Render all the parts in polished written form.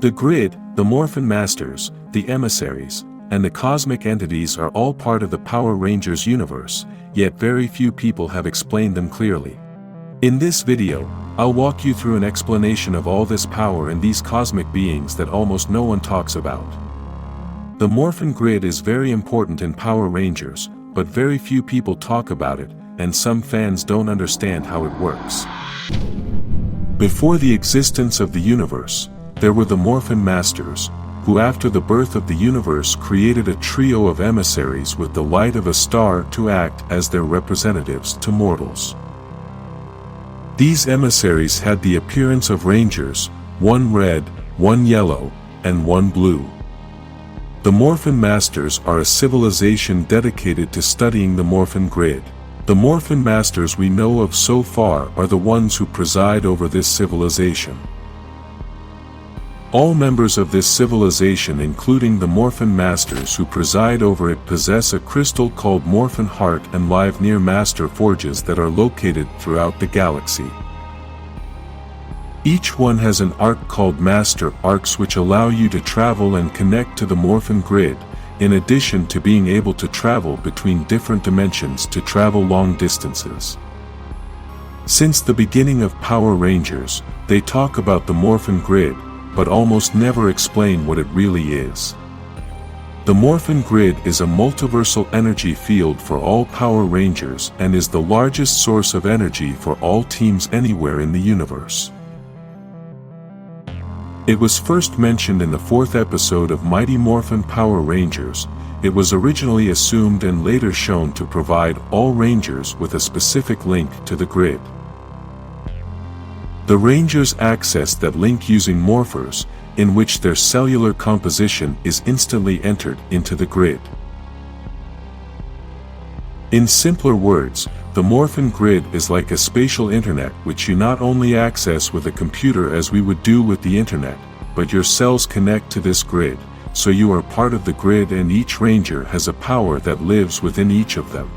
The grid, the Morphin Masters, the emissaries, and the cosmic entities are all part of the Power Rangers universe, yet very few people have explained them clearly. In this video, I'll walk you through an explanation of all this power and these cosmic beings that almost no one talks about. The Morphin Grid is very important in Power Rangers, but very few people talk about it, and some fans don't understand how it works. Before the existence of the universe, there were the Morphin Masters, who after the birth of the universe created a trio of emissaries with the light of a star to act as their representatives to mortals. These emissaries had the appearance of rangers, one red, one yellow, and one blue. The Morphin Masters are a civilization dedicated to studying the Morphin Grid. The Morphin Masters we know of so far are the ones who preside over this civilization. All members of this civilization, including the Morphin Masters who preside over it, possess a crystal called Morphin Heart and live near Master Forges that are located throughout the galaxy. Each one has an arc called Master Arcs which allow you to travel and connect to the Morphin Grid, in addition to being able to travel between different dimensions to travel long distances. Since the beginning of Power Rangers, they talk about the Morphin Grid, but almost never explain what it really is. The Morphin Grid is a multiversal energy field for all Power Rangers and is the largest source of energy for all teams anywhere in the universe. It was first mentioned in the 4th episode of Mighty Morphin Power Rangers. It was originally assumed and later shown to provide all Rangers with a specific link to the grid. The Rangers access that link using morphers, in which their cellular composition is instantly entered into the grid. In simpler words, the Morphin Grid is like a spatial internet which you not only access with a computer as we would do with the internet, but your cells connect to this grid, so you are part of the grid and each Ranger has a power that lives within each of them.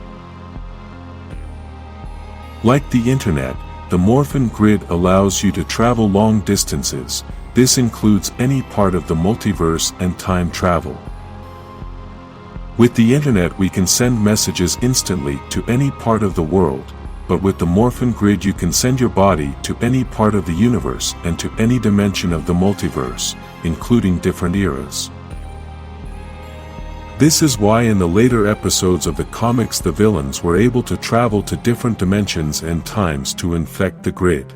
Like the internet, the Morphin Grid allows you to travel long distances. This includes any part of the multiverse and time travel. With the internet we can send messages instantly to any part of the world, but with the Morphin Grid you can send your body to any part of the universe and to any dimension of the multiverse, including different eras. This is why in the later episodes of the comics the villains were able to travel to different dimensions and times to infect the grid.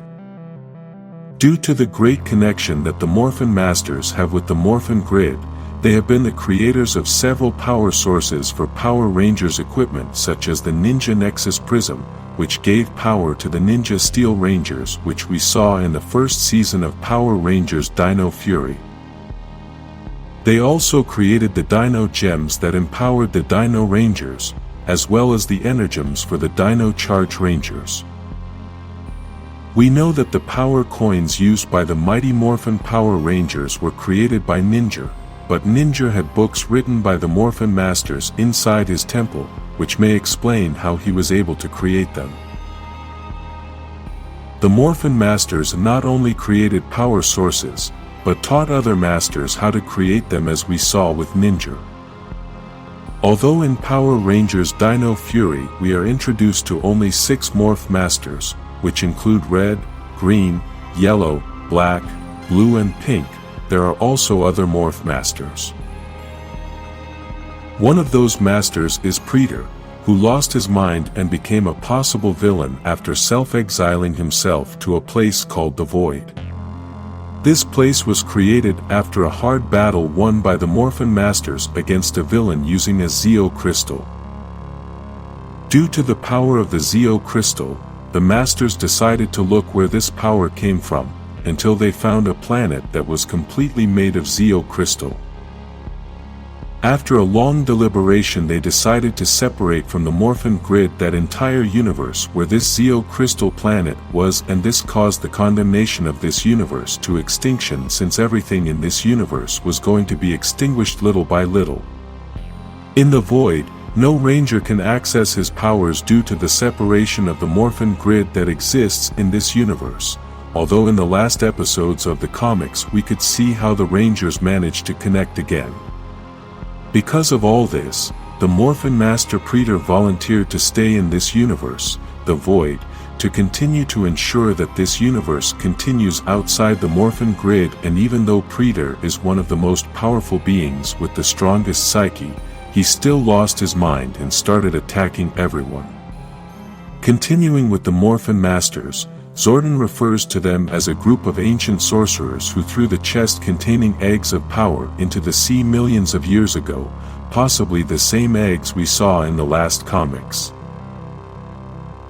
Due to the great connection that the Morphin Masters have with the Morphin Grid, they have been the creators of several power sources for Power Rangers equipment such as the Ninja Nexus Prism, which gave power to the Ninja Steel Rangers which we saw in the first season of Power Rangers Dino Fury. They also created the Dino Gems that empowered the Dino Rangers, as well as the Energems for the Dino Charge Rangers. We know that the power coins used by the Mighty Morphin Power Rangers were created by Ninja, but Ninja had books written by the Morphin Masters inside his temple, which may explain how he was able to create them. The Morphin Masters not only created power sources, but taught other masters how to create them as we saw with Ninja. Although in Power Rangers Dino Fury we are introduced to only 6 Morph Masters, which include red, green, yellow, black, blue and pink, there are also other Morph Masters. One of those masters is Preetor, who lost his mind and became a possible villain after self-exiling himself to a place called the Void. This place was created after a hard battle won by the Morphin Masters against a villain using a Zeo Crystal. Due to the power of the Zeo Crystal, the Masters decided to look where this power came from, until they found a planet that was completely made of Zeo Crystal. After a long deliberation they decided to separate from the Morphin Grid that entire universe where this Zeo Crystal planet was, and this caused the condemnation of this universe to extinction since everything in this universe was going to be extinguished little by little. In the Void, no Ranger can access his powers due to the separation of the Morphin Grid that exists in this universe, although in the last episodes of the comics we could see how the Rangers managed to connect again. Because of all this, the Morphin Master Preacher volunteered to stay in this universe, the Void, to continue to ensure that this universe continues outside the Morphin grid, and even though Preacher is one of the most powerful beings with the strongest psyche, he still lost his mind and started attacking everyone. Continuing with the Morphin Masters, Zordon refers to them as a group of ancient sorcerers who threw the chest containing eggs of power into the sea millions of years ago, possibly the same eggs we saw in the last comics.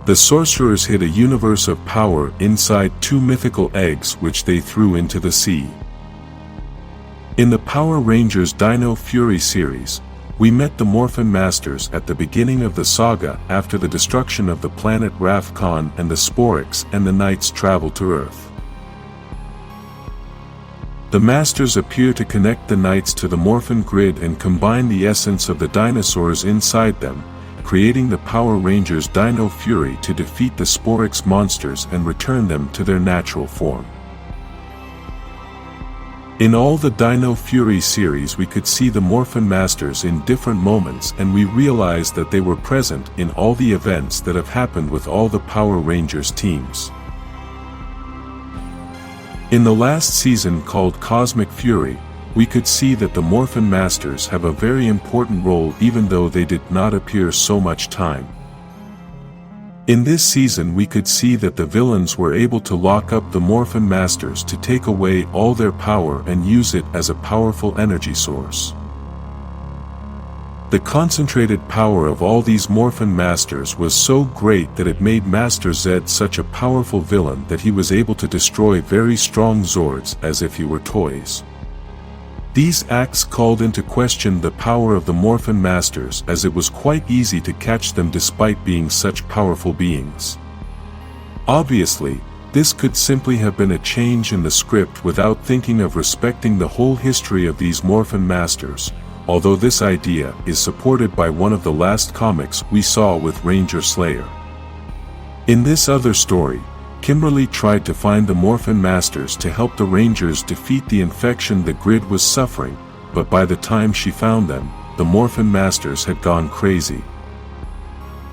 The sorcerers hid a universe of power inside two mythical eggs which they threw into the sea. In the Power Rangers Dino Fury series, we met the Morphin Masters at the beginning of the saga after the destruction of the planet Rafkon, and the Sporix and the Knights traveled to Earth. The Masters appear to connect the Knights to the Morphin grid and combine the essence of the dinosaurs inside them, creating the Power Rangers Dino Fury to defeat the Sporix monsters and return them to their natural form. In all the Dino Fury series we could see the Morphin Masters in different moments, and we realized that they were present in all the events that have happened with all the Power Rangers teams. In the last season called Cosmic Fury, we could see that the Morphin Masters have a very important role even though they did not appear so much time. In this season we could see that the villains were able to lock up the Morphin Masters to take away all their power and use it as a powerful energy source. The concentrated power of all these Morphin Masters was so great that it made Master Zed such a powerful villain that he was able to destroy very strong Zords as if he were toys. These acts called into question the power of the Morphin Masters, as it was quite easy to catch them despite being such powerful beings. Obviously, this could simply have been a change in the script without thinking of respecting the whole history of these Morphin Masters, although this idea is supported by one of the last comics we saw with Ranger Slayer. In this other story, Kimberly tried to find the Morphin Masters to help the Rangers defeat the infection the grid was suffering, but by the time she found them, the Morphin Masters had gone crazy.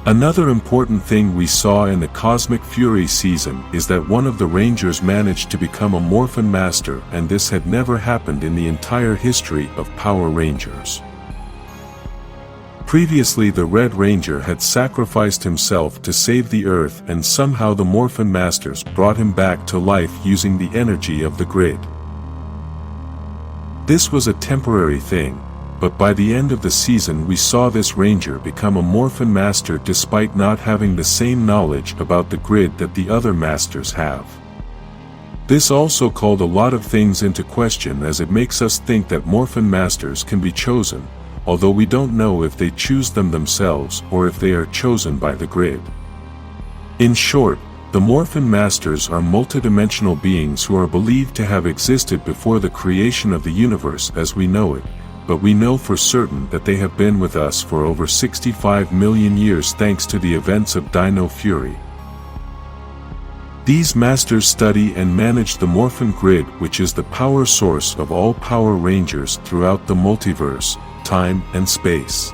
Another important thing we saw in the Cosmic Fury season is that one of the Rangers managed to become a Morphin Master, and this had never happened in the entire history of Power Rangers. Previously the Red Ranger had sacrificed himself to save the Earth, and somehow the Morphin Masters brought him back to life using the energy of the grid. This was a temporary thing, but by the end of the season we saw this Ranger become a Morphin Master despite not having the same knowledge about the grid that the other Masters have. This also called a lot of things into question, as it makes us think that Morphin Masters can be chosen, although we don't know if they choose them themselves or if they are chosen by the grid. In short, the Morphin Masters are multidimensional beings who are believed to have existed before the creation of the universe as we know it, but we know for certain that they have been with us for over 65 million years thanks to the events of Dino Fury. These Masters study and manage the Morphin grid, which is the power source of all Power Rangers throughout the multiverse, time and space.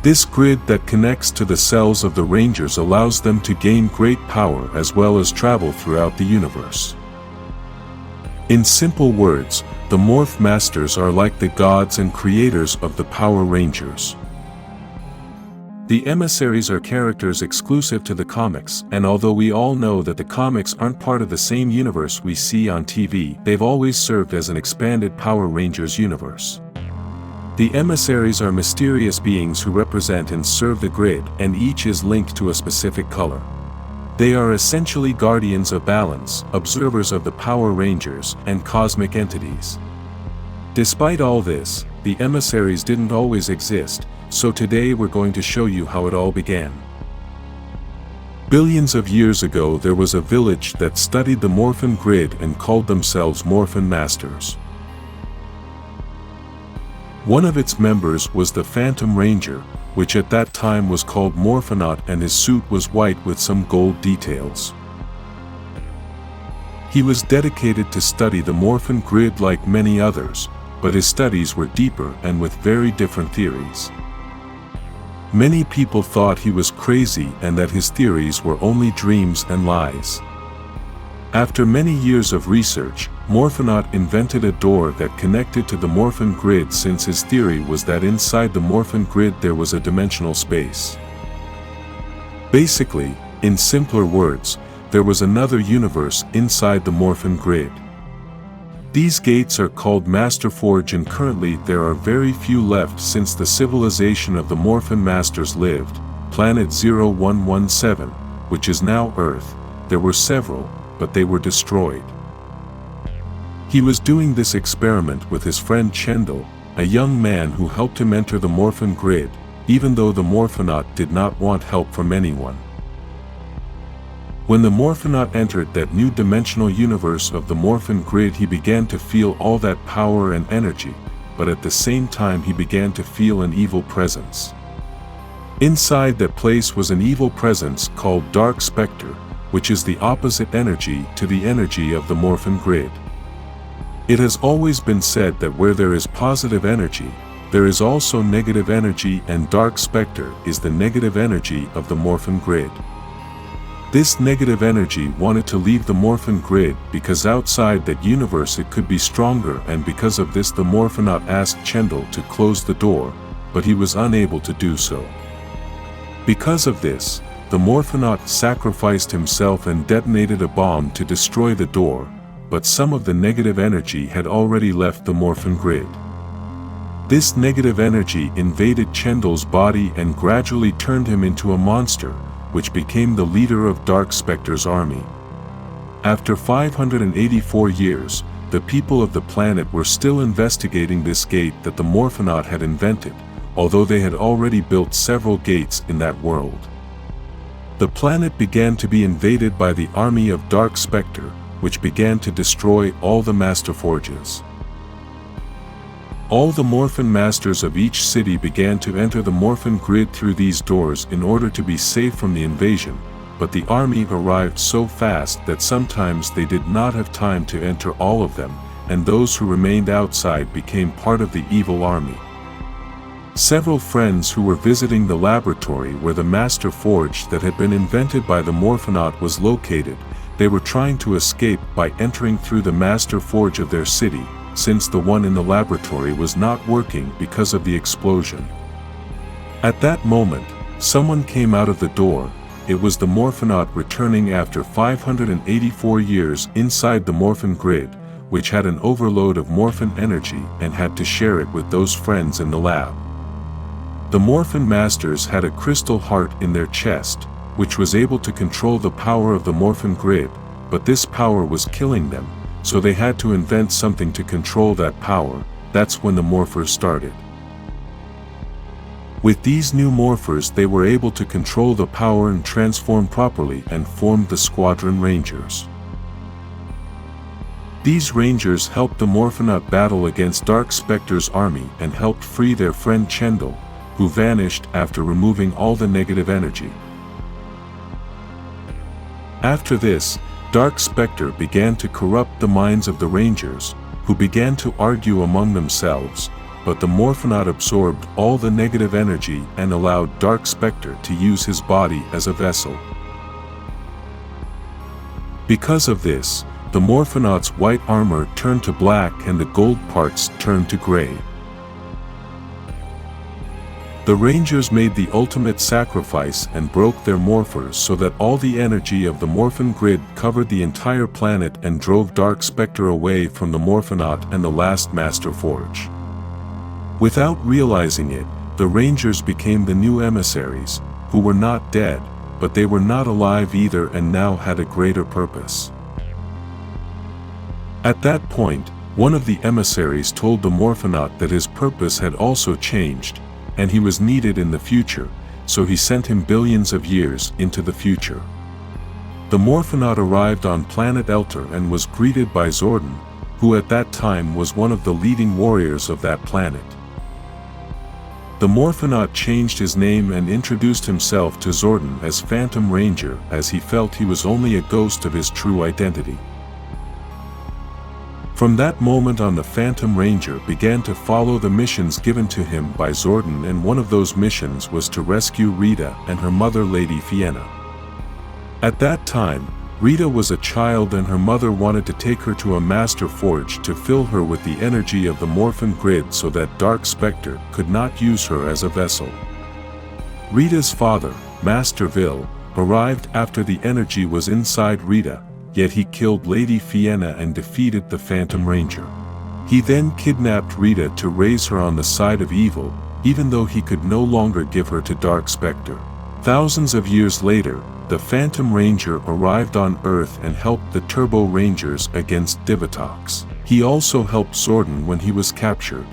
This grid that connects to the cells of the Rangers allows them to gain great power as well as travel throughout the universe. In simple words, the Morph Masters are like the gods and creators of the Power Rangers. The emissaries are characters exclusive to the comics, and although we all know that the comics aren't part of the same universe we see on TV, they've always served as an expanded Power Rangers universe. The emissaries are mysterious beings who represent and serve the grid, and each is linked to a specific color. They are essentially guardians of balance, observers of the Power Rangers, and cosmic entities. Despite all this, the emissaries didn't always exist, so today we're going to show you how it all began. Billions of years ago there was a village that studied the Morphin grid and called themselves Morphin Masters. One of its members was the Phantom Ranger, which at that time was called Morphinaut, and his suit was white with some gold details. He was dedicated to study the Morphin grid like many others, but his studies were deeper and with very different theories. Many people thought he was crazy and that his theories were only dreams and lies. After many years of research, Morphinaut invented a door that connected to the Morphin grid, since his theory was that inside the Morphin grid there was a dimensional space. Basically, in simpler words, there was another universe inside the Morphin grid. These gates are called Master Forge, and currently there are very few left since the civilization of the Morphin Masters lived, Planet 0117, which is now Earth. There were several, but they were destroyed. He was doing this experiment with his friend Chendal, a young man who helped him enter the Morphin grid, even though the Morphinaut did not want help from anyone. When the Morphinaut entered that new dimensional universe of the Morphin grid, he began to feel all that power and energy, but at the same time he began to feel an evil presence. Inside that place was an evil presence called Dark Spectre, which is the opposite energy to the energy of the Morphin grid. It has always been said that where there is positive energy, there is also negative energy, and Dark Spectre is the negative energy of the Morphin grid. This negative energy wanted to leave the Morphin grid because outside that universe it could be stronger, and because of this the Morphinaut asked Chendal to close the door, but he was unable to do so. Because of this, the Morphinaut sacrificed himself and detonated a bomb to destroy the door, but some of the negative energy had already left the Morphin grid. This negative energy invaded Chendal's body and gradually turned him into a monster, which became the leader of Dark Spectre's army. After 584 years, the people of the planet were still investigating this gate that the Morphinaut had invented, although they had already built several gates in that world. The planet began to be invaded by the army of Dark Spectre, which began to destroy all the Master Forges. All the Morphin Masters of each city began to enter the Morphin grid through these doors in order to be safe from the invasion, but the army arrived so fast that sometimes they did not have time to enter all of them, and those who remained outside became part of the evil army. Several friends who were visiting the laboratory where the Master Forge that had been invented by the Morphinaut was located, they were trying to escape by entering through the Master Forge of their city, since the one in the laboratory was not working because of the explosion. At that moment, someone came out of the door. It was the Morphinaut returning after 584 years inside the Morphin grid, which had an overload of Morphin energy and had to share it with those friends in the lab. The Morphin Masters had a crystal heart in their chest, which was able to control the power of the Morphin grid, but this power was killing them, so they had to invent something to control that power. That's when the Morphers started. With these new Morphers they were able to control the power and transform properly and formed the Squadron Rangers. These Rangers helped the Morphinaut battle against Dark Spectre's army and helped free their friend Chendal, who vanished after removing all the negative energy. After this, Dark Spectre began to corrupt the minds of the Rangers, who began to argue among themselves, but the Morphinaut absorbed all the negative energy and allowed Dark Spectre to use his body as a vessel. Because of this, the Morphinaut's white armor turned to black and the gold parts turned to gray. The Rangers made the ultimate sacrifice and broke their Morphers so that all the energy of the Morphin grid covered the entire planet and drove Dark Spectre away from the Morphinaut and the last Master Forge. Without realizing it, the Rangers became the new emissaries, who were not dead, but they were not alive either and now had a greater purpose. At that point, one of the emissaries told the Morphinaut that his purpose had also changed, and he was needed in the future, so he sent him billions of years into the future. The Morphinaut arrived on planet Elter and was greeted by Zordon, who at that time was one of the leading warriors of that planet. The Morphinaut changed his name and introduced himself to Zordon as Phantom Ranger, as he felt he was only a ghost of his true identity. From that moment on, the Phantom Ranger began to follow the missions given to him by Zordon, and one of those missions was to rescue Rita and her mother, Lady Fianna. At that time, Rita was a child and her mother wanted to take her to a master forge to fill her with the energy of the Morphin grid so that Dark Spectre could not use her as a vessel. Rita's father, Master Vil, arrived after the energy was inside Rita, yet he killed Lady Fianna and defeated the Phantom Ranger. He then kidnapped Rita to raise her on the side of evil, even though he could no longer give her to Dark Spectre. Thousands of years later, the Phantom Ranger arrived on Earth and helped the Turbo Rangers against Divatox. He also helped Zordon when he was captured.